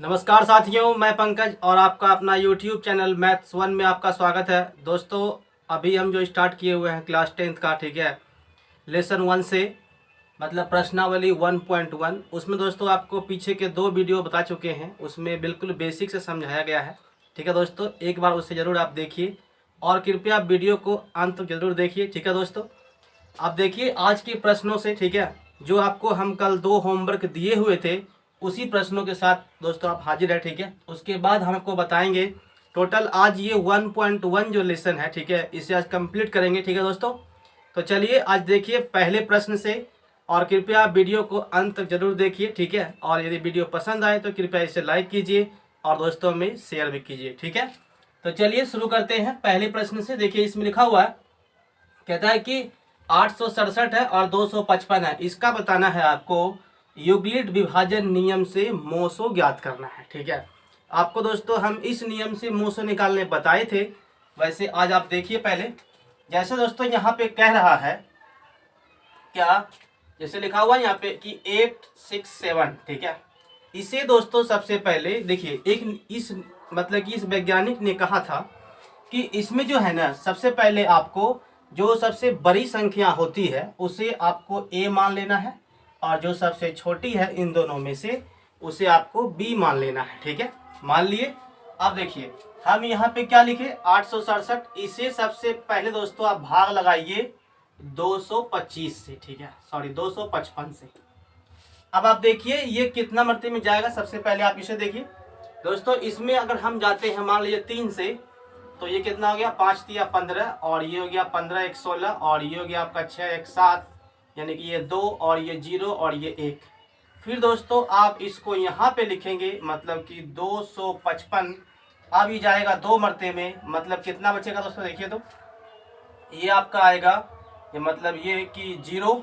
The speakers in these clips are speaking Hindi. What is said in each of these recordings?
नमस्कार साथियों, मैं पंकज और आपका अपना YouTube चैनल मैथ्स वन में आपका स्वागत है। दोस्तों, अभी हम जो स्टार्ट किए हुए हैं क्लास 10th का, ठीक है, लेसन 1 से मतलब प्रश्नावली 1.1, उसमें दोस्तों आपको पीछे के 2 वीडियो बता चुके हैं। उसमें बिल्कुल बेसिक से समझाया गया है, ठीक है दोस्तों। एक बार उसे ज़रूर आप देखिए और कृपया वीडियो को अंत तक जरूर देखिए, ठीक है दोस्तों। आप देखिए आज के प्रश्नों से, ठीक है, जो आपको हम कल 2 होमवर्क दिए हुए थे उसी प्रश्नों के साथ दोस्तों आप हाजिर है, ठीक है। उसके बाद हम आपको बताएंगे टोटल आज ये 1.1 जो लेसन है, ठीक है, इसे आज कंप्लीट करेंगे, ठीक है दोस्तों। तो चलिए आज देखिए पहले प्रश्न से और कृपया वीडियो को अंत तक जरूर देखिए, ठीक है। और यदि वीडियो पसंद आए तो कृपया इसे लाइक कीजिए और दोस्तों में शेयर भी कीजिए, ठीक है। तो चलिए शुरू करते हैं पहले प्रश्न से। देखिए इसमें लिखा हुआ है, कहता है कि 867 है और 255 है, इसका बताना है आपको यूक्लिड विभाजन नियम से मोसो ज्ञात करना है, ठीक है। आपको दोस्तों हम इस नियम से मोसो निकालने बताए थे। वैसे आज आप देखिए पहले, जैसे दोस्तों यहाँ पे कह रहा है क्या, जैसे लिखा हुआ है यहाँ पे कि 867, ठीक है। इसे दोस्तों सबसे पहले देखिए, एक इस मतलब कि इस वैज्ञानिक ने कहा था कि इसमें जो है ना, सबसे पहले आपको जो सबसे बड़ी संख्या होती है उसे आपको ए मान लेना है और जो सबसे छोटी है इन दोनों में से उसे आपको बी मान लेना है, ठीक है। मान लिए। अब देखिए हम यहाँ पे क्या लिखे, 867, इसे सबसे पहले दोस्तों आप भाग लगाइए 225 से, ठीक है, सॉरी 255 से। अब आप देखिए ये कितना मरते में जाएगा। सबसे पहले आप इसे देखिए दोस्तों, इसमें अगर हम जाते हैं मान लीजिए 3 से, तो ये कितना हो गया, 5 तिया 15 और ये हो गया 15 1 16 और ये हो गया आपका 6 1 7, यानी कि ये 2 और ये 0 और ये 1। फिर दोस्तों आप इसको यहाँ पे लिखेंगे, मतलब कि 255। अब ये जाएगा 2 मरते में, मतलब कितना बचेगा दोस्तों, देखिए तो ये आपका आएगा, ये मतलब ये कि 0,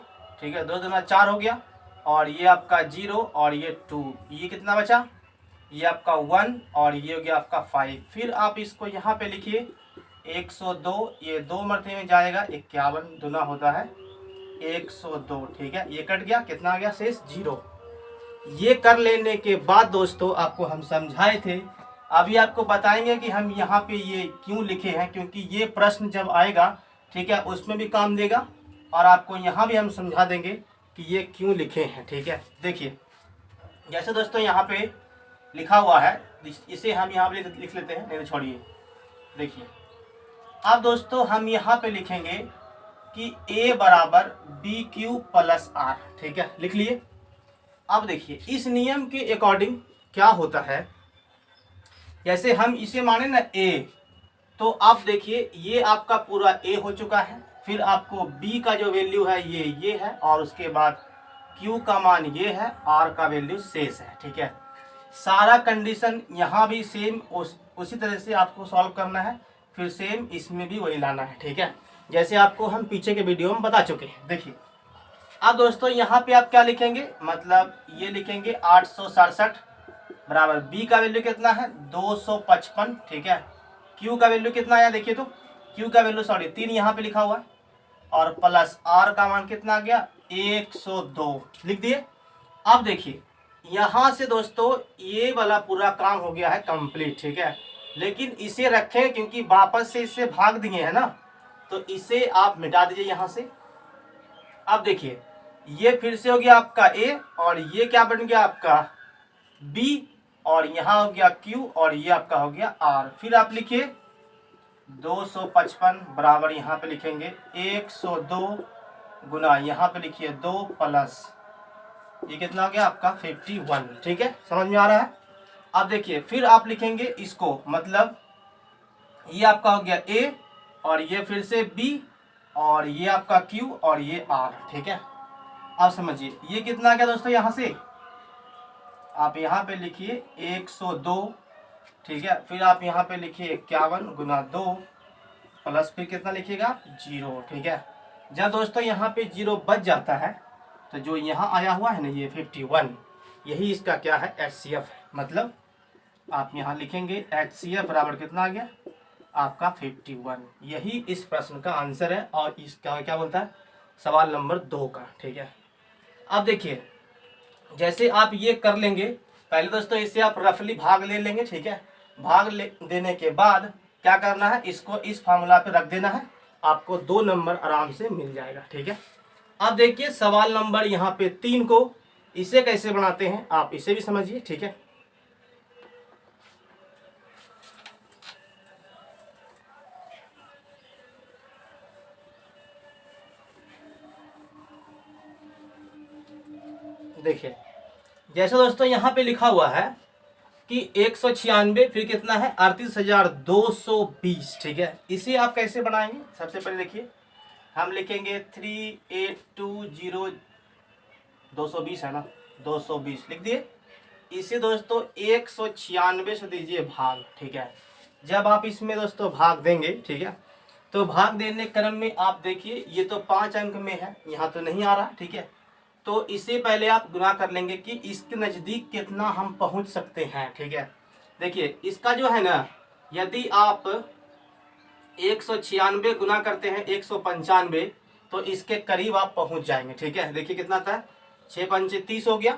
ठीक है, 2 दूना 4 हो गया और ये आपका 0 और ये 2, ये कितना बचा, ये आपका 1 और ये हो गया आपका 5। फिर आप इसको यहाँ पे लिखिए 102, ये 2 मरते में जाएगा, 51 दूना होता है 102, ठीक है। ये कट गया, कितना आ गया शेष 0। ये कर लेने के बाद दोस्तों आपको हम समझाए थे, अभी आपको बताएंगे कि हम यहाँ पे ये क्यों लिखे हैं, क्योंकि ये प्रश्न जब आएगा, ठीक है, उसमें भी काम देगा और आपको यहाँ भी हम समझा देंगे कि ये क्यों लिखे हैं, ठीक है। देखिए जैसे दोस्तों यहाँ पे लिखा हुआ है, इसे हम यहाँ पे लिख लेते हैं, नहीं तो छोड़िए। देखिए अब दोस्तों हम यहाँ पे लिखेंगे कि a बराबर बी क्यू प्लस आर, ठीक है, लिख लिए। अब देखिए इस नियम के अकॉर्डिंग क्या होता है, जैसे हम इसे माने ना a, तो आप देखिए ये आपका पूरा a हो चुका है। फिर आपको b का जो वैल्यू है ये है और उसके बाद q का मान ये है, r का वैल्यू शेष है, ठीक है। सारा कंडीशन यहाँ भी सेम उसी तरह से आपको सॉल्व करना है, फिर सेम इसमें भी वही लाना है, ठीक है, जैसे आपको हम पीछे के वीडियो में बता चुके हैं। देखिए अब दोस्तों यहाँ पे आप क्या लिखेंगे, मतलब ये लिखेंगे 867 बराबर b का वैल्यू कितना है 255, ठीक है। q का वैल्यू कितना आया, देखिए तो q का वैल्यू सॉरी 3 यहाँ पे लिखा हुआ है और प्लस r का मान कितना आ गया 102, लिख दिए। अब देखिए यहाँ से दोस्तों ये वाला पूरा काम हो गया है कंप्लीट, ठीक है। लेकिन इसे रखें क्योंकि वापस से इससे भाग दिए हैं ना, तो इसे आप मिटा दीजिए यहाँ से। अब देखिए ये फिर से हो गया आपका a और ये क्या बन गया आपका b और यहाँ हो गया q और ये आपका हो गया r। फिर आप लिखिए 255 बराबर यहाँ पे लिखेंगे 102 गुना यहाँ पे लिखिए 2 प्लस ये कितना हो गया आपका 51, ठीक है, समझ में आ रहा है। अब देखिए फिर आप लिखेंगे इसको, मतलब ये आपका हो गया a और ये फिर से b और ये आपका q और ये r, ठीक है। अब समझिए ये कितना आ गया दोस्तों, यहाँ से आप यहाँ पे लिखिए 102, ठीक है। फिर आप यहाँ पे लिखिए 51 गुना 2 प्लस फिर कितना लिखिएगा 0, ठीक है। जब दोस्तों यहाँ पे 0 बच जाता है तो जो यहाँ आया हुआ है ना ये 51, यही इसका क्या है HCF है। मतलब आप यहाँ लिखेंगे HCF बराबर कितना आ गया आपका 51। यही इस प्रश्न का आंसर है और इसका क्या बोलता है सवाल नंबर 2 का, ठीक है। अब देखिए जैसे आप ये कर लेंगे पहले दोस्तों इससे आप रफली भाग ले लेंगे, ठीक है। भाग ले देने के बाद क्या करना है, इसको इस फार्मूला पे रख देना है, आपको 2 नंबर आराम से मिल जाएगा, ठीक है। अब देखिए सवाल नंबर यहाँ पे 3 को इसे कैसे बनाते हैं आप इसे भी समझिए, ठीक है। देखिए जैसे दोस्तों यहाँ पे लिखा हुआ है कि 196 फिर कितना है 38,220, ठीक है। इसे आप कैसे बनाएंगे, सबसे पहले देखिए हम लिखेंगे 3820, 220 है ना, 220 लिख दिए। इसे दोस्तों 196 से दीजिए भाग, ठीक है। जब आप इसमें दोस्तों भाग देंगे, ठीक है, तो भाग देने क्रम में आप देखिए ये तो 5 अंक में है, यहाँ तो नहीं आ रहा, ठीक है। तो इसे पहले आप गुना कर लेंगे कि इसके नज़दीक कितना हम पहुंच सकते हैं, ठीक है। देखिए इसका जो है ना, यदि आप 196 गुना करते हैं 195, तो इसके करीब आप पहुंच जाएंगे, ठीक है। देखिए कितना था, 6 पंचे 30 हो गया,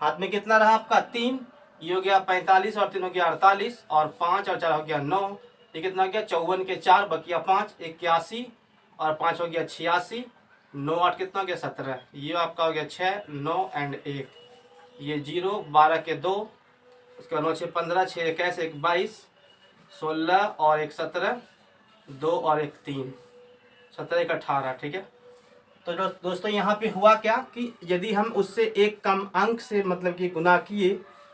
हाथ में कितना रहा आपका 3, ये हो गया 45 और 3 हो गया 48 और 5 और 4 हो गया 9, ये कितना हो गया 54 के 4 बकिया 5 81 और 5 हो गया 86, 9 8 कितना हो गया 17, ये आपका हो गया 6 9 एंड 1, ये 0 12 के 2, उसके बाद 9 6 15 6 21 1 22 16 और 1 17, 2 और 1 3, 17 1 18, ठीक है। तो दोस्तों यहाँ पे हुआ क्या कि यदि हम उससे एक कम अंक से मतलब कि गुना किए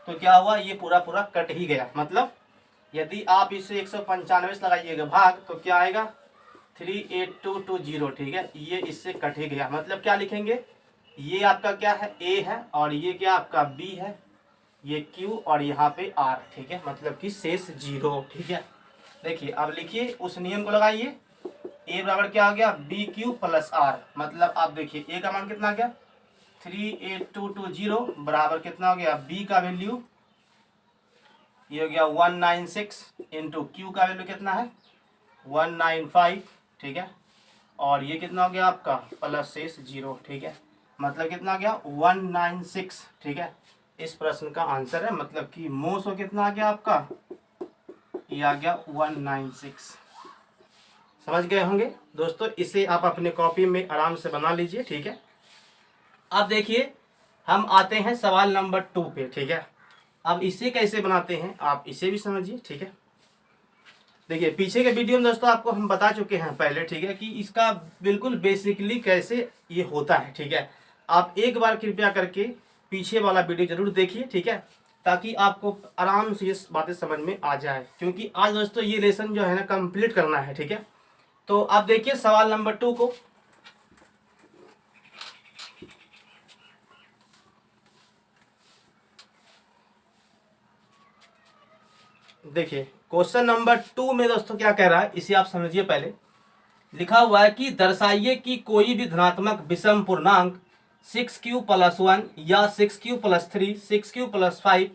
तो क्या हुआ, ये पूरा पूरा कट ही गया। मतलब यदि आप इसे 195 से लगाइएगा भाग तो क्या आएगा 38220, ठीक है, ये इससे कट ही गया। मतलब क्या लिखेंगे, ये आपका क्या है A है और ये क्या आपका B है, ये Q और यहाँ पे R, ठीक है, मतलब कि शेष 0, ठीक है। देखिए अब लिखिए उस नियम को लगाइए, A बराबर क्या हो गया BQ प्लस R, मतलब आप देखिए A का मान कितना आ गया 38220 बराबर कितना हो गया B का वैल्यू, ये हो गया 196 इंटू Q का वैल्यू कितना है 195, ठीक है, और ये कितना हो गया आपका प्लस शेष 0, ठीक है, मतलब कितना आ गया 196, ठीक है। इस प्रश्न का आंसर है, मतलब कि मोसो कितना आ गया आपका, ये आ गया 196। समझ गए होंगे दोस्तों, इसे आप अपने कॉपी में आराम से बना लीजिए, ठीक है। अब देखिए हम आते हैं सवाल नंबर 2 पे, ठीक है। अब इसे कैसे बनाते हैं आप इसे भी समझिए, ठीक है। देखिए पीछे के वीडियो में दोस्तों आपको हम बता चुके हैं पहले, ठीक है, कि इसका बिल्कुल बेसिकली कैसे ये होता है, ठीक है। आप एक बार कृपया करके पीछे वाला वीडियो जरूर देखिए, ठीक है, ताकि आपको आराम से ये बातें समझ में आ जाए, क्योंकि आज दोस्तों ये लेसन जो है ना कंप्लीट करना है, ठीक है। तो आप देखिए सवाल नंबर 2 को, देखिए क्वेश्चन नंबर 2 में दोस्तों क्या कह रहा है इसे आप समझिए। पहले लिखा हुआ है कि दर्शाइए कि कोई भी धनात्मक विषम पूर्णांक 6q प्लस 1 या 6q प्लस 3 6q प्लस 5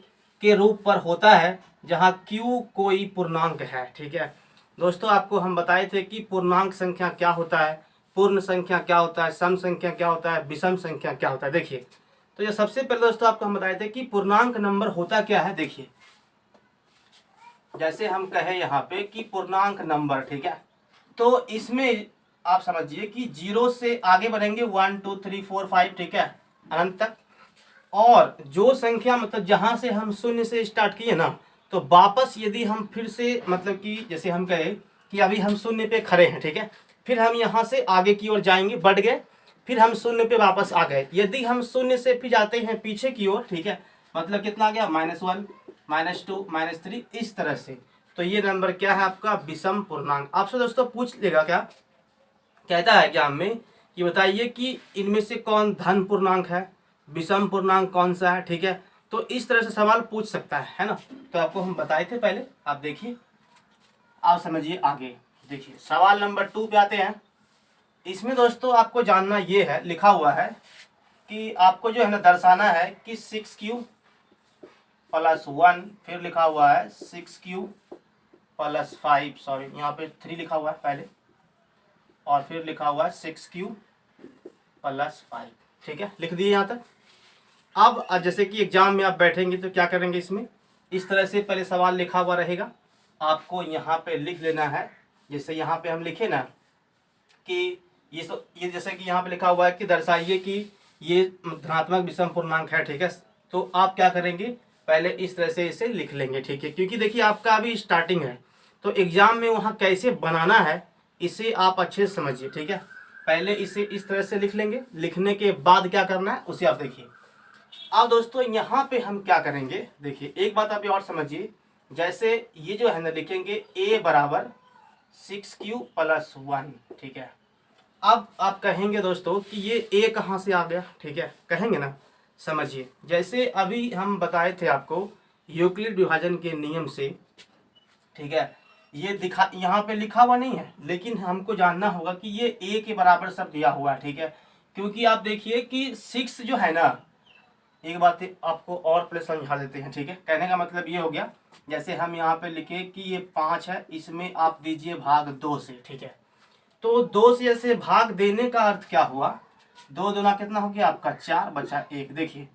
के रूप पर होता है जहां q कोई पूर्णांक है, ठीक है। दोस्तों आपको हम बताए थे कि पूर्णांक संख्या क्या होता है, पूर्ण संख्या क्या होता है, सम संख्या क्या होता है, विषम संख्या क्या होता है। देखिए तो ये सबसे पहले दोस्तों आपको हम बताए थे कि पूर्णांक नंबर होता क्या है। देखिए जैसे हम कहे यहाँ पे कि पूर्णांक नंबर, ठीक है, तो इसमें आप समझिए कि 0 से आगे बढ़ेंगे 1 2 3 4 5, ठीक है, अनंत तक। और जो संख्या मतलब जहां से हम शून्य से स्टार्ट किए ना, तो वापस यदि हम फिर से मतलब कि जैसे हम कहे कि अभी हम शून्य पे खड़े हैं, ठीक है, फिर हम यहाँ से आगे की ओर जाएंगे, बढ़ गए, फिर हम शून्य पे वापस आ गए। यदि हम शून्य से फिर जाते हैं पीछे की ओर, ठीक है, मतलब कितना आ गया -1 -2 -3 इस तरह से, तो ये नंबर क्या है आपका विषम पूर्णांक। आपसे दोस्तों पूछ लेगा क्या कहता है एग्जाम में कि बताइए कि इनमें से कौन धन पूर्णांक है, विषम पूर्णांक कौन सा है, ठीक है। तो इस तरह से सवाल पूछ सकता है ना। तो आपको हम बताए थे पहले, आप देखिए आप समझिए आगे। देखिए सवाल नंबर 2 पे आते हैं। इसमें दोस्तों आपको जानना ये है, लिखा हुआ है कि आपको जो है ना दर्शाना है कि 6q प्लस 1, फिर लिखा हुआ है 6q प्लस 5, सॉरी यहाँ पे 3 लिखा हुआ है पहले, और फिर लिखा हुआ है 6q प्लस 5, ठीक है, लिख दिए यहाँ तक। अब जैसे कि एग्जाम में आप बैठेंगे तो क्या करेंगे, इसमें इस तरह से पहले सवाल लिखा हुआ रहेगा, आपको यहाँ पे लिख लेना है। जैसे यहाँ पे हम लिखे ना कि ये जैसे कि यहाँ पे लिखा हुआ है कि दर्शाइए कि ये धनात्मक विषम पूर्णांक है, ठीक है। तो आप क्या करेंगे, पहले इस तरह से इसे लिख लेंगे, ठीक है, क्योंकि देखिए आपका अभी स्टार्टिंग है, तो एग्जाम में वहाँ कैसे बनाना है इसे आप अच्छे से समझिए, ठीक है। पहले इसे इस तरह से लिख लेंगे, लिखने के बाद क्या करना है उसे आप देखिए। अब दोस्तों यहाँ पे हम क्या करेंगे, देखिए एक बात आप और समझिए, जैसे ये जो है ना लिखेंगे a बराबर 6q+1, ठीक है। अब आप कहेंगे दोस्तों कि ये a कहाँ से आ गया, ठीक है, कहेंगे ना। समझिए, जैसे अभी हम बताए थे आपको यूक्लिड विभाजन के नियम से, ठीक है, ये दिखा यहाँ पे लिखा हुआ नहीं है, लेकिन हमको जानना होगा कि ये a के बराबर सब दिया हुआ है, ठीक है। क्योंकि आप देखिए कि 6 जो है ना, एक बात आपको और पहले समझा देते हैं, ठीक है। कहने का मतलब ये हो गया, जैसे हम यहाँ पे लिखे कि ये 5 है, इसमें आप दीजिए भाग 2 से, ठीक है। तो 2 से ऐसे भाग देने का अर्थ क्या हुआ, 2 दूना कितना हो गया आपका 4 बचा 1। देखिए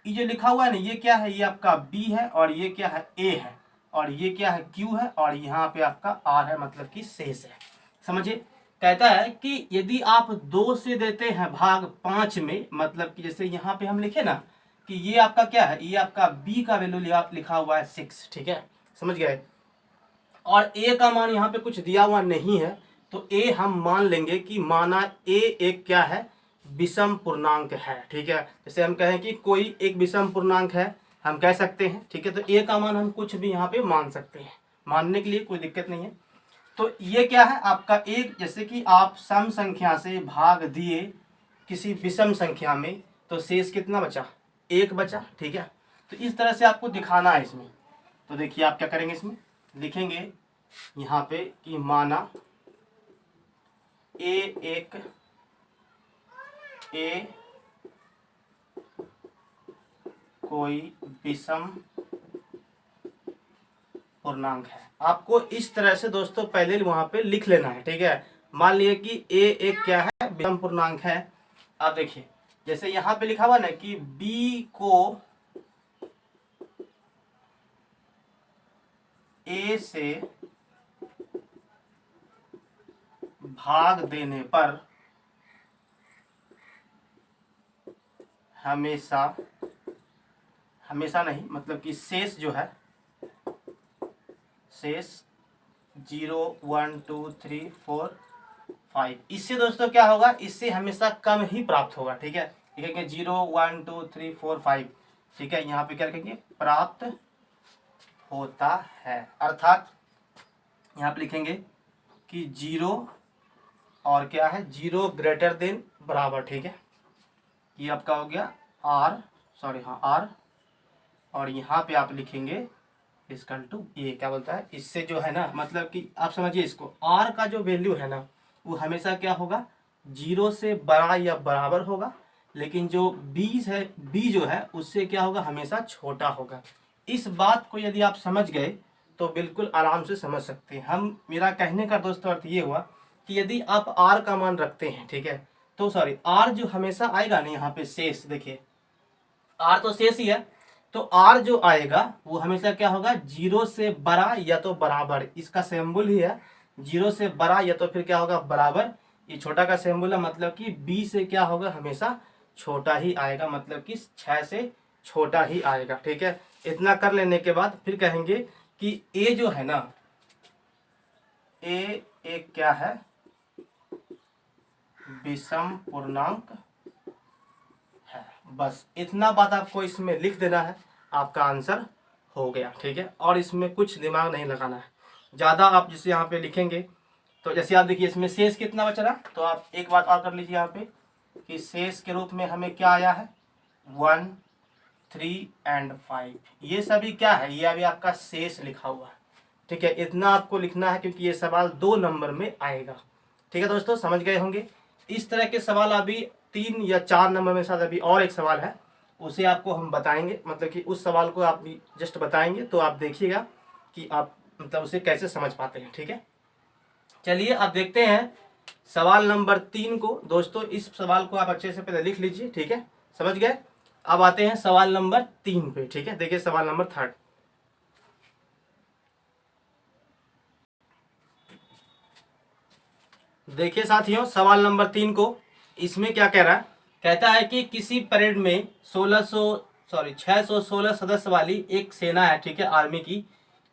ये जो लिखा हुआ है ना, ये क्या है, ये आपका b है, और ये क्या है a है, और ये क्या है q है, और यहाँ पे आपका r है, मतलब कि शेष है। समझिए, कहता है कि यदि आप 2 से देते हैं भाग 5 में, मतलब कि जैसे यहाँ पे हम लिखे ना कि ये आपका क्या है, ये आपका b का वैल्यू लिखा हुआ है 6, ठीक है, समझ गए। और a का मान यहाँ पे कुछ दिया हुआ नहीं है, तो a हम मान लेंगे कि माना a एक क्या है, विषम पूर्णांक है, ठीक है। जैसे हम कहें कि कोई एक विषम पूर्णांक है, हम कह सकते हैं, ठीक है। तो a का मान हम कुछ भी यहाँ पे मान सकते हैं, मानने के लिए कोई दिक्कत नहीं है। तो ये क्या है आपका एक, जैसे कि आप सम संख्या से भाग दिए किसी विषम संख्या में, तो शेष कितना बचा, 1 बचा, ठीक है। तो इस तरह से आपको दिखाना है इसमें। तो देखिए आप क्या करेंगे, इसमें लिखेंगे यहाँ पे कि माना a कोई विषम पूर्णांक है। आपको इस तरह से दोस्तों पहले वहां पे लिख लेना है, ठीक है। मान लिए कि a एक क्या है, विषम पूर्णांक है। आप देखिए जैसे यहाँ पे लिखा हुआ ना कि b को a से भाग देने पर हमेशा नहीं, मतलब कि शेष जो है, शेष 0 1 2 3 4 5, इससे दोस्तों क्या होगा, इससे हमेशा कम ही प्राप्त होगा, ठीक है। लिखेंगे 0 1 2 3 4 5, ठीक है। यहाँ पे क्या लिखेंगे, प्राप्त होता है, अर्थात यहाँ पे लिखेंगे कि 0 और क्या है, 0 ग्रेटर देन बराबर, ठीक है। ये आपका हो गया R, और यहाँ पे आप लिखेंगे इक्वल टू ये क्या बोलता है, इससे जो है ना, मतलब कि आप समझिए इसको, R का जो वैल्यू है ना वो हमेशा क्या होगा, 0 से बड़ा या बराबर होगा, लेकिन जो b है, b जो है उससे क्या होगा, हमेशा छोटा होगा। इस बात को यदि आप समझ गए तो बिल्कुल आराम से समझ सकते हैं हम। मेरा कहने का दोस्तों अर्थ ये हुआ कि यदि आप R का मान रखते हैं, ठीक है, तो सॉरी R जो हमेशा आएगा ना यहाँ पे शेष, देखिए R तो शेष ही है, तो R जो आएगा वो हमेशा क्या होगा, 0 से बड़ा या तो बराबर, इसका सिंबल ही है 0 से बड़ा या तो फिर क्या होगा बराबर, ये छोटा का सिंबल है, मतलब कि b से क्या होगा, हमेशा छोटा ही आएगा, मतलब कि 6 से छोटा ही आएगा, ठीक है। इतना कर लेने के बाद फिर कहेंगे कि a जो है ना, a एक क्या है, विषम पूर्णांक है। बस इतना बात आपको इसमें लिख देना है, आपका आंसर हो गया, ठीक है। और इसमें कुछ दिमाग नहीं लगाना है ज़्यादा। आप जिसे यहाँ पे लिखेंगे तो जैसे आप देखिए इसमें शेष कितना बच रहा, तो आप एक बात और कर लीजिए यहाँ पे कि शेष के रूप में हमें क्या आया है, 1 3 एंड 5, ये सभी क्या है, ये अभी आपका शेष लिखा हुआ है, ठीक है। इतना आपको लिखना है क्योंकि ये सवाल 2 नंबर में आएगा, ठीक है दोस्तों, समझ गए होंगे। इस तरह के सवाल अभी 3 या 4 नंबर में साथ अभी और एक सवाल है, उसे आपको हम बताएंगे, मतलब कि उस सवाल को आप जस्ट बताएंगे तो आप देखिएगा कि आप मतलब उसे कैसे समझ पाते हैं, ठीक है। चलिए अब देखते हैं सवाल नंबर 3 को। दोस्तों इस सवाल को आप अच्छे से पहले लिख लीजिए, ठीक है, समझ गए। अब आते हैं सवाल नंबर 3 पे, ठीक है। देखिए सवाल नंबर 3। देखिए साथियों सवाल नंबर 3 को, इसमें क्या कह रहा है, कहता है कि किसी परेड में 616 सदस्य वाली एक सेना है, ठीक है, आर्मी की,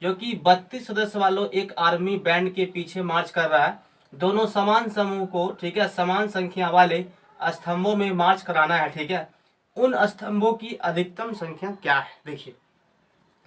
जो कि 32 सदस्य वालों एक आर्मी बैंड के पीछे मार्च कर रहा है। दोनों समान समूह को, ठीक है, समान संख्या वाले स्तंभों में मार्च कराना है, ठीक है। उन स्तंभों की अधिकतम संख्या क्या है। देखिए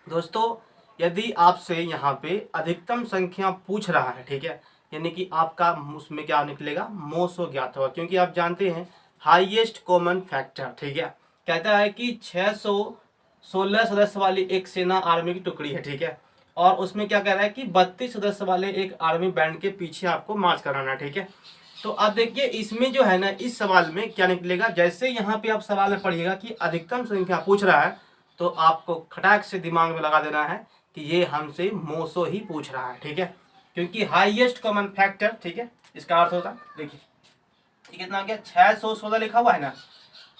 दोस्तों, यदि आपसे यहाँ पे अधिकतम संख्या पूछ रहा है, ठीक है, यानी कि आपका उसमें क्या निकलेगा, मोसो ज्ञात होगा, क्योंकि आप जानते हैं हाईएस्ट कॉमन फैक्टर, ठीक है। कहता है कि 616 सदस्य वाली एक सेना आर्मी की टुकड़ी है, ठीक है, और उसमें क्या कह रहा है कि 32 सदस्य वाले एक आर्मी बैंड के पीछे आपको मार्च कराना है, ठीक है। तो अब देखिए इसमें जो है ना, इस सवाल में क्या निकलेगा, जैसे यहाँ पे आप सवाल में पढ़िएगा कि अधिकतम संख्या पूछ रहा है, तो आपको खटाक से दिमाग में लगा देना है कि ये हमसे मोसो ही पूछ रहा है, ठीक है, क्योंकि हाईएस्ट कॉमन फैक्टर, ठीक है, इसका अर्थ होता है, देखिए ये कितना आ गया, 616 लिखा हुआ है ना।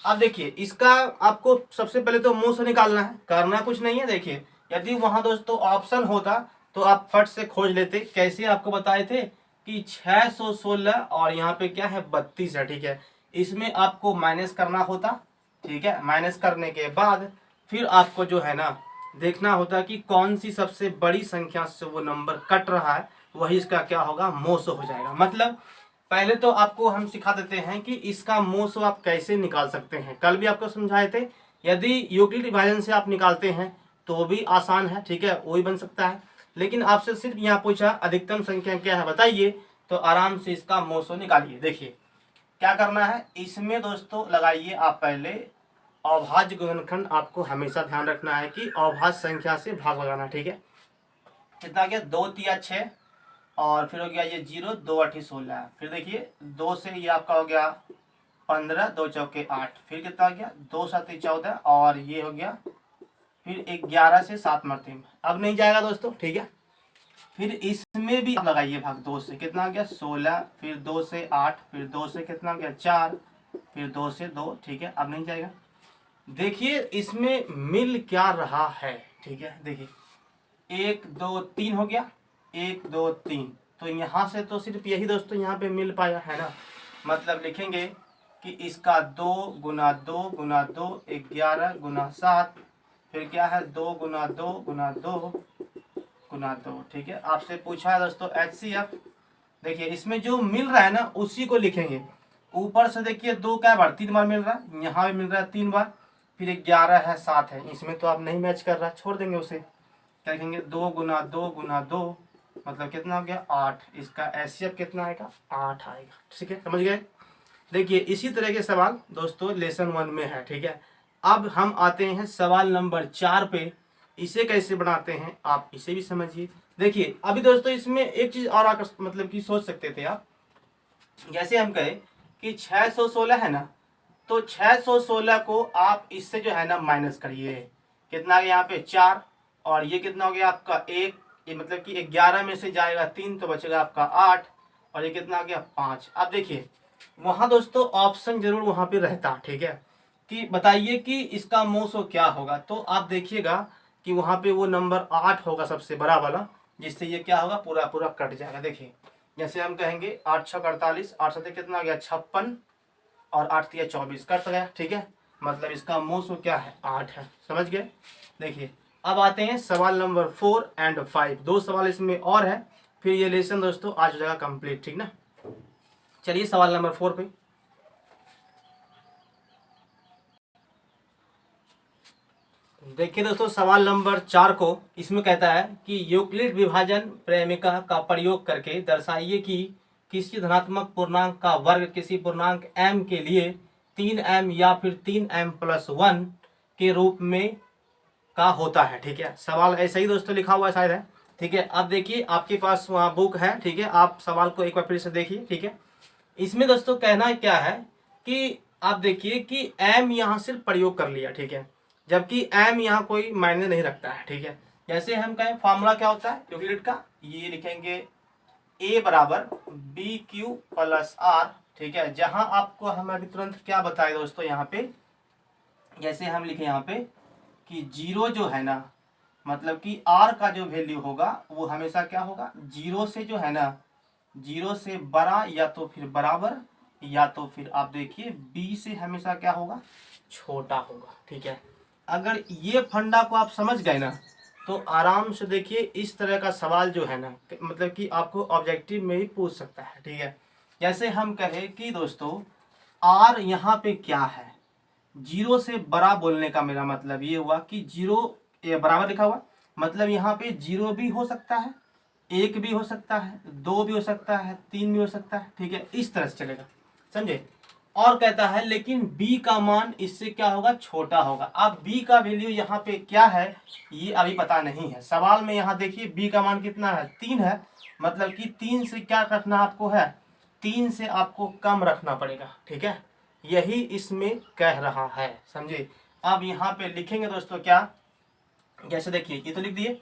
अब देखिए इसका आपको सबसे पहले तो मोसो निकालना है, करना कुछ नहीं है। देखिए यदि वहां दोस्तों ऑप्शन होता तो आप फट से खोज लेते। कैसे आपको बताए थे कि 616 और यहाँ पे क्या है 32 है, ठीक है, इसमें आपको माइनस करना होता, ठीक है। माइनस करने के बाद फिर आपको जो है ना देखना होता कि कौन सी सबसे बड़ी संख्या से वो नंबर कट रहा है, वही इसका क्या होगा, मोसो हो जाएगा। मतलब पहले तो आपको हम सिखा देते हैं कि इसका मोसो आप कैसे निकाल सकते हैं। कल भी आपको समझाए थे, यदि यूक्लिड विभाजन से आप निकालते हैं तो भी आसान है, ठीक है, वो भी बन सकता है। लेकिन आपसे सिर्फ यहाँ पूछा अधिकतम संख्या क्या है बताइए, तो आराम से इसका मोसो निकालिए। देखिए क्या करना है, इसमें दोस्तों लगाइए आप पहले अभाज्य गुणनखंड। आपको हमेशा ध्यान रखना है कि अभाज्य संख्या से भाग लगाना, ठीक है। कितना गया, 2 तिया 6, और फिर हो गया ये 0, 2 8 16। फिर देखिए 2 से ये आपका हो गया 15, 2 चौके 8, फिर कितना हो गया 2 7 14, और ये हो गया फिर 11 से 7 मरते। अब नहीं जाएगा दोस्तों, ठीक है। फिर इसमें भी आप लगाइए भाग 2 से, कितना हो गया 16, फिर 2 से 8, फिर 2 से कितना हो गया 4, फिर 2 से 2, ठीक है। अब नहीं जाएगा। देखिए इसमें मिल क्या रहा है, ठीक है। देखिए 1 2 3 हो गया, 1 2 3, तो यहाँ से तो सिर्फ यही दोस्तों यहाँ पे मिल पाया है ना। मतलब लिखेंगे कि इसका 2 गुना 2 गुना 2 11 गुना 7, फिर क्या है 2 गुना 2 गुना 2 गुना 2, ठीक है। आपसे पूछा है दोस्तों HCF। देखिए इसमें जो मिल रहा है ना उसी को लिखेंगे। ऊपर से देखिए 2 क्या बार 3 बार मिल रहा है, यहाँ भी मिल रहा है 3 बार, फिर 11 है 7 है, इसमें तो आप नहीं मैच कर रहा, छोड़ देंगे उसे। क्या लिखेंगे 2 गुना 2 गुना 2, मतलब कितना हो गया 8। इसका HCF कितना आएगा, 8 आएगा, ठीक है, समझ गए। देखिए इसी तरह के सवाल दोस्तों लेसन 1 में है, ठीक है। अब हम आते हैं सवाल नंबर 4 पे। इसे कैसे बनाते हैं आप इसे भी समझिए। देखिए अभी दोस्तों इसमें एक चीज और आकर मतलब कि सोच सकते थे आप, जैसे हम कहे कि 616 है ना, तो 616 को आप इससे जो है ना माइनस करिए। कितना आ गया यहाँ पे 4, और ये कितना हो गया आपका 1, ये मतलब कि 11 में से जाएगा 3 तो बचेगा आपका 8, और ये कितना आ गया 5। अब देखिए वहाँ दोस्तों ऑप्शन जरूर वहाँ पे रहता, ठीक है, कि बताइए कि इसका मोसो क्या होगा। तो आप देखिएगा कि वहाँ पे वो नंबर 8 होगा सबसे बड़ा वाला, जिससे ये क्या होगा पूरा पूरा कट जाएगा। देखिए जैसे हम कहेंगे 8 6 48, 8 7 कितना आ गया 56, और 8 3 24 कट गया, ठीक है। मतलब इसका मोसो क्या है 8 है, समझ गए। देखिए अब आते हैं सवाल नंबर 4 एंड 5। 2 सवाल इसमें और है, फिर ये लेसन दोस्तों आज हो जाएगा कंप्लीट, ठीक ना। चलिए सवाल नंबर 4 पे। देखिए दोस्तों सवाल नंबर 4 को, इसमें कहता है कि यूक्लिड विभाजन प्रेमिका का प्रयोग करके दर्शाइए कि किसी धनात्मक पूर्णांक का वर्ग किसी पूर्णांक m के लिए 3m या फिर 3m प्लस 1 के रूप में का होता है, ठीक है। सवाल ऐसा ही दोस्तों लिखा हुआ शायद है, ठीक है। अब देखिए आपके पास वहाँ बुक है, ठीक है, आप सवाल को एक बार फिर से देखिए, ठीक है। इसमें दोस्तों कहना क्या है कि आप देखिए कि m यहाँ सिर्फ प्रयोग कर लिया, ठीक है, जबकि m यहाँ कोई मायने नहीं रखता है, ठीक है। जैसे हम कहें फॉर्मूला क्या होता है यूक्लिड का, ये लिखेंगे a बराबर बी क्यू प्लस आर, ठीक है। जहां आपको हम अभी तुरंत क्या बताए दोस्तों यहाँ पे जैसे हम लिखे यहाँ पे कि 0 जो है ना, मतलब कि r का जो वैल्यू होगा वो हमेशा क्या होगा, 0 से जो है ना, 0 से बड़ा या तो फिर बराबर, या तो फिर आप देखिए b से हमेशा क्या होगा, छोटा होगा। ठीक है, अगर ये फंडा को आप समझ गए ना, तो आराम से देखिए इस तरह का सवाल जो है ना, मतलब कि आपको ऑब्जेक्टिव में ही पूछ सकता है। ठीक है, जैसे हम कहे कि दोस्तों r यहाँ पे क्या है, 0 से बड़ा बोलने का मेरा मतलब ये हुआ कि 0 ये बराबर लिखा हुआ, मतलब यहाँ पे 0 भी हो सकता है, 1 भी हो सकता है, 2 भी हो सकता है, 3 भी हो सकता है। ठीक है, इस तरह से चलेगा, समझे। और कहता है लेकिन b का मान इससे क्या होगा, छोटा होगा। अब b का वैल्यू यहाँ पे क्या है ये अभी पता नहीं है। सवाल में यहाँ देखिए b का मान कितना है, 3 है, मतलब कि 3 से क्या रखना आपको है, 3 से आपको कम रखना पड़ेगा। ठीक है, यही इसमें कह रहा है, समझे। अब यहाँ पे लिखेंगे दोस्तों क्या, जैसे देखिए ये तो लिख दिए,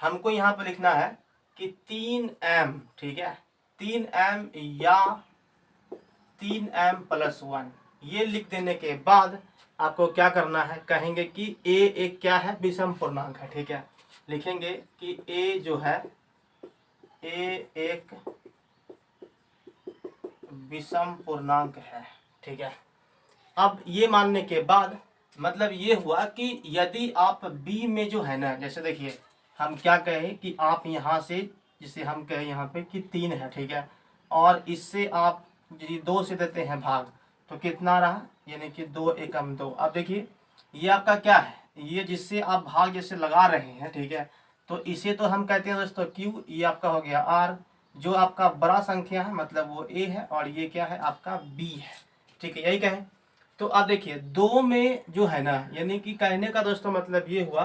हमको यहाँ पे लिखना है कि 3m, ठीक है, 3m या 3m+1, ये लिख देने के बाद आपको क्या करना है, कहेंगे कि a एक क्या है, विषम पूर्णांक है। ठीक है, लिखेंगे कि a जो है, a एक विषम पूर्णांक है। ठीक है, अब ये मानने के बाद मतलब ये हुआ कि यदि आप b में जो है ना, जैसे देखिए हम क्या कहें कि आप यहाँ से, जिसे हम कहें यहाँ पे कि 3 है, ठीक है, और इससे आप यदि 2 से देते हैं भाग तो कितना रहा, यानी कि 2 एकम 2। अब देखिए ये आपका क्या है, ये जिससे आप भाग जैसे लगा रहे हैं, ठीक है, तो इसे तो हम कहते हैं दोस्तों q, ये आपका हो गया r, जो आपका बड़ा संख्या है मतलब वो a है, और ये क्या है आपका b है। ठीक है, यही कहें। तो अब देखिए 2 में जो है ना, यानी कि कहने का दोस्तों मतलब ये हुआ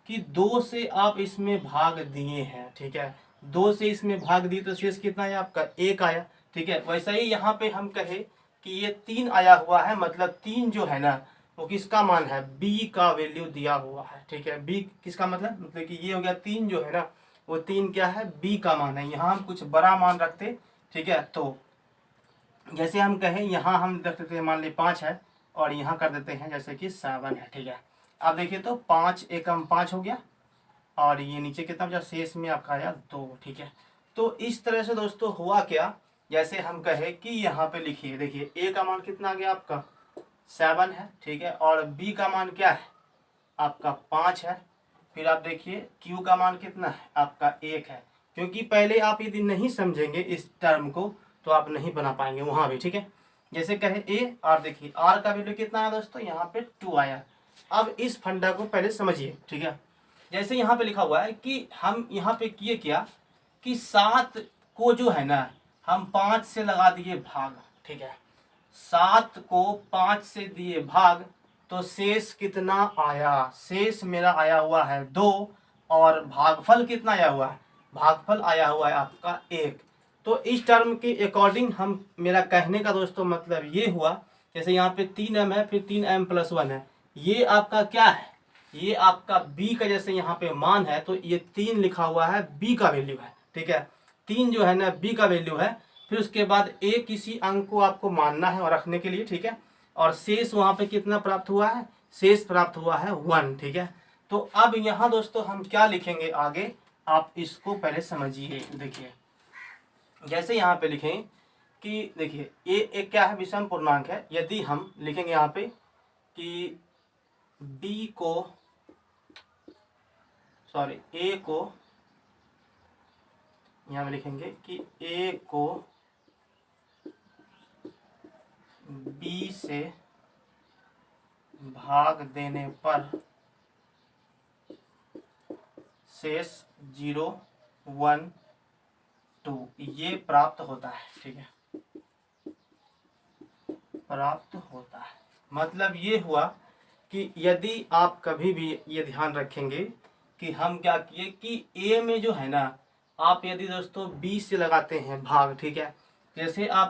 कि 2 से आप इसमें भाग दिए हैं। ठीक है, 2 से इसमें भाग दिए तो शेष कितना है आपका, 1 आया। ठीक है, वैसा ही यहाँ पे हम कहे कि ये 3 आया हुआ है, मतलब 3 जो है ना वो किसका मान है, b का वैल्यू दिया हुआ है। ठीक है, b किसका मतलब कि ये हो गया 3 जो है ना, वो 3 क्या है, b का मान है। यहाँ हम कुछ बड़ा मान रखते, ठीक है, तो जैसे हम कहें यहाँ हम रख देते हैं, मान ली 5 है, और यहाँ कर देते हैं जैसे कि 7 है। ठीक है, अब देखिए तो 5 एकम 5 हो गया, और ये नीचे कितना बचा, शेष में आपका आया 2। ठीक है, तो इस तरह से दोस्तों हुआ क्या, जैसे हम कहे कि यहाँ पे लिखिए, देखिए a का मान कितना आ गया आपका 7 है। ठीक है, और b का मान क्या है आपका 5 है। फिर आप देखिए q का मान कितना है आपका 1 है। क्योंकि पहले आप यदि नहीं समझेंगे इस टर्म को तो आप नहीं बना पाएंगे वहाँ भी। ठीक है, जैसे कहे a, और देखिए r का वैल्यू कितना है दोस्तों, यहाँ पे 2 आया। अब इस फंडा को पहले समझिए। ठीक है, जैसे यहाँ पे लिखा हुआ है कि हम यहाँ पे किए क्या कि 7 को जो है ना हम 5 से लगा दिए भाग। ठीक है, 7 को 5 से दिए भाग, तो शेष कितना आया, शेष मेरा आया हुआ है 2, और भागफल कितना आया हुआ है, भागफल आया हुआ है आपका 1। तो इस टर्म के अकॉर्डिंग हम, मेरा कहने का दोस्तों मतलब ये हुआ, जैसे यहाँ पे 3m है, फिर 3m+1 है, ये आपका क्या है, ये आपका b का जैसे यहाँ पे मान है, तो ये 3 लिखा हुआ है b का वैल्यू है। ठीक है, 3 जो है ना b का वैल्यू है। फिर उसके बाद a किसी अंक को आपको मानना है और रखने के लिए। ठीक है, और शेष वहाँ पे कितना प्राप्त हुआ है, शेष प्राप्त हुआ है 1। ठीक है, तो अब यहाँ दोस्तों हम क्या लिखेंगे आगे, आप इसको पहले समझिए। देखिए जैसे यहाँ पे लिखें कि देखिए a एक क्या है, विषम पूर्णांक है। यदि हम लिखेंगे यहाँ पे कि b को, सॉरी a को, यहाँ पे लिखेंगे कि a को b से भाग देने पर शेष 0, 1, 2 ये प्राप्त होता है। ठीक है, प्राप्त होता है, मतलब ये हुआ कि यदि आप कभी भी ये ध्यान रखेंगे कि हम क्या किए कि a में जो है ना, आप यदि दोस्तों b से लगाते हैं भाग, ठीक है, जैसे आप